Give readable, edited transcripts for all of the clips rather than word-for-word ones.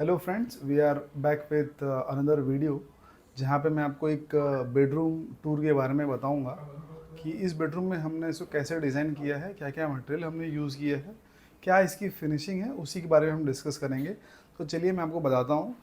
Hello friends, we are back with another video जहाँ पे मैं आपको एक बेडरूम टूर के बारे में बताऊंगा कि इस बेडरूम में हमने इसको कैसे डिज़ाइन किया है, क्या क्या मटेरियल हमने यूज़ किया है, क्या इसकी फिनिशिंग है, उसी के बारे में हम डिस्कस करेंगे। तो चलिए मैं आपको बताता हूँ।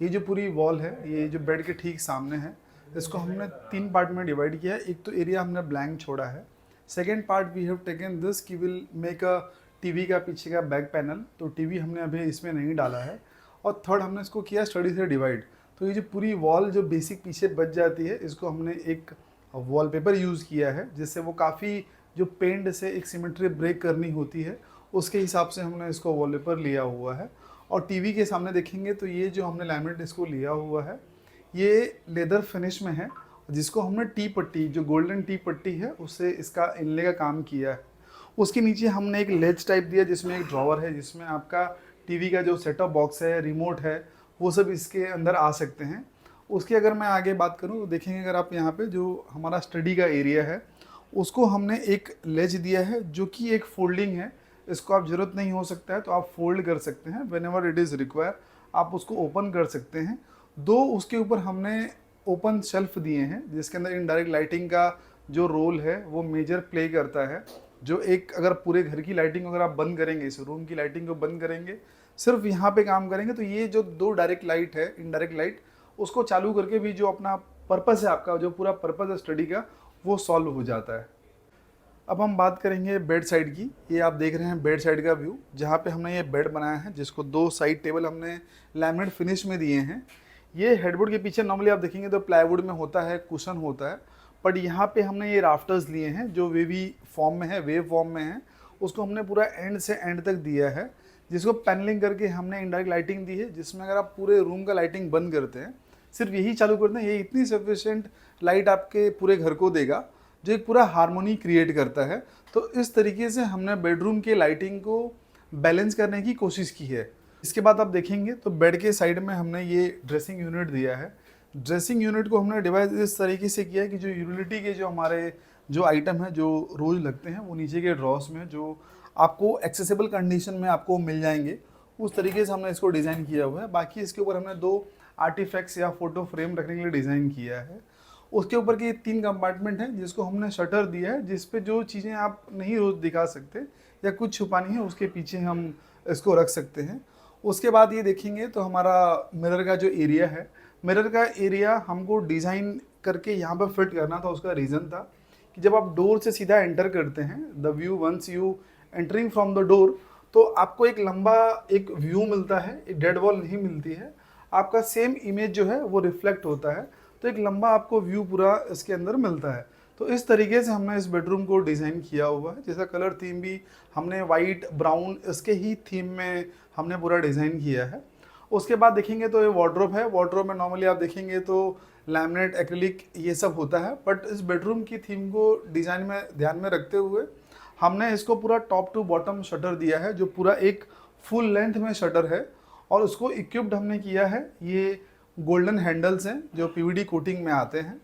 ये जो पूरी वॉल है, ये जो बेड के ठीक सामने है, इसको हमने 3 पार्ट में डिवाइड किया है। एक तो एरिया हमने ब्लैंक छोड़ा है। Second part we have taken this कि विल मेक अ टीवी का पीछे का बैक पैनल, तो टीवी हमने अभी इसमें नहीं डाला है। और थर्ड हमने इसको किया स्टडी से डिवाइड। तो ये जो पूरी वॉल जो बेसिक पीछे बच जाती है, इसको हमने एक वॉलपेपर यूज़ किया है, जिससे वो काफ़ी जो पेंट से एक सिमेट्री ब्रेक करनी होती है, उसके हिसाब से हमने इसको वॉलपेपर लिया हुआ है। और टीवी के सामने देखेंगे तो ये जो हमने लैमिनेट इसको लिया हुआ है, ये लेदर फिनिश में है, जिसको हमने टी पट्टी, जो गोल्डन टी पट्टी है, उससे इसका इनले का काम किया है। उसके नीचे हमने एक लेज टाइप दिया, जिसमें एक ड्रॉवर है, जिसमें आपका टीवी का जो सेटअप बॉक्स है, रिमोट है, वो सब इसके अंदर आ सकते हैं। उसकी अगर मैं आगे बात करूँ तो देखेंगे, अगर आप यहाँ पे जो हमारा स्टडी का एरिया है, उसको हमने एक लेज दिया है जो कि एक फोल्डिंग है। इसको आप ज़रूरत नहीं हो सकता है तो आप फोल्ड कर सकते हैं, when ever it is require आप उसको ओपन कर सकते हैं। दो उसके ऊपर हमने ओपन शेल्फ दिए हैं, जिसके अंदर इनडायरेक्ट लाइटिंग का जो रोल है वो मेजर प्ले करता है। जो एक अगर पूरे घर की लाइटिंग अगर आप बंद करेंगे, इस रूम की लाइटिंग को बंद करेंगे, सिर्फ यहाँ पे काम करेंगे, तो ये जो दो डायरेक्ट लाइट है, इनडायरेक्ट लाइट, उसको चालू करके भी जो अपना पर्पस है, आपका जो पूरा पर्पस है स्टडी का, वो सॉल्व हो जाता है। अब हम बात करेंगे बेड साइड की। ये आप देख रहे हैं बेड साइड का व्यू, जहाँ पे हमने ये बेड बनाया है, जिसको 2 साइड टेबल हमने लैमिनेट फिनिश में दिए हैं। ये हेडबोर्ड के पीछे नॉर्मली आप देखेंगे तो प्लाईवुड में होता है, कुशन होता है, बट यहाँ पे हमने ये राफ्टर्स लिए हैं जो वेवी फॉर्म में है, वेव फॉर्म में है। उसको हमने पूरा एंड से एंड तक दिया है, जिसको पैनलिंग करके हमने इनडायरेक्ट लाइटिंग दी है, जिसमें अगर आप पूरे रूम का लाइटिंग बंद करते हैं, सिर्फ यही चालू करते हैं, ये इतनी सफिशिएंट लाइट आपके पूरे घर को देगा, जो एक पूरा हार्मोनी क्रिएट करता है। तो इस तरीके से हमने बेडरूम के लाइटिंग को बैलेंस करने की कोशिश की है। इसके बाद आप देखेंगे तो बेड के साइड में हमने ये ड्रेसिंग यूनिट दिया है। ड्रेसिंग यूनिट को हमने डिवाइस इस तरीके से किया है कि जो यूटिलिटी के जो हमारे जो आइटम है जो रोज़ लगते हैं, वो नीचे के ड्रॉर्स में जो आपको एक्सेसिबल कंडीशन में आपको मिल जाएंगे, उस तरीके से हमने इसको डिज़ाइन किया हुआ है। बाकी इसके ऊपर हमने 2 आर्टिफैक्ट्स या फोटो फ्रेम रखने के लिए डिज़ाइन किया है। उसके ऊपर के 3 कंपार्टमेंट हैं, जिसको हमने शटर दिया है, जिस पे जो चीज़ें आप नहीं रोज़ दिखा सकते या कुछ छुपानी है, उसके पीछे हम इसको रख सकते हैं। उसके बाद ये देखेंगे तो हमारा मिरर का जो एरिया है, मिरर का एरिया हमको डिज़ाइन करके यहाँ पर फिट करना था। उसका रीज़न था कि जब आप डोर से सीधा एंटर करते हैं, the view once you entering from the door, तो आपको एक लंबा एक व्यू मिलता है, एक डेड वॉल नहीं मिलती है। आपका सेम इमेज जो है वो रिफ्लेक्ट होता है, तो एक लंबा आपको व्यू पूरा इसके अंदर मिलता है। तो इस तरीके से हमने इस बेडरूम को डिज़ाइन किया हुआ है। जैसा कलर थीम भी हमने वाइट ब्राउन इसके ही थीम में हमने पूरा डिज़ाइन किया है। उसके बाद देखेंगे तो ये वार्डरोब है। वार्डरोब में नॉर्मली आप देखेंगे तो लैमिनेट, एक्रिलिक, ये सब होता है, बट इस बेडरूम की थीम को डिज़ाइन में ध्यान में रखते हुए हमने इसको पूरा टॉप टू बॉटम शटर दिया है, जो पूरा एक फुल लेंथ में शटर है। और उसको इक्विप्ड हमने किया है, ये गोल्डन हैंडल्स हैं जो पीवीडी कोटिंग में आते हैं।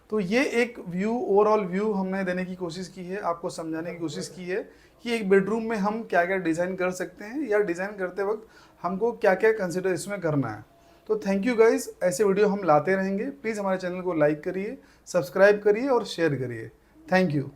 तो ये एक व्यू, ओवरऑल व्यू हमने देने की कोशिश की है, आपको समझाने की कोशिश की है कि एक बेडरूम में हम क्या क्या डिज़ाइन कर सकते हैं, या डिज़ाइन करते वक्त हमको क्या क्या कंसिडर इसमें करना है। तो थैंक यू गाइस, ऐसे वीडियो हम लाते रहेंगे। प्लीज़ हमारे चैनल को लाइक करिए, सब्सक्राइब करिए और शेयर करिए। Thank you.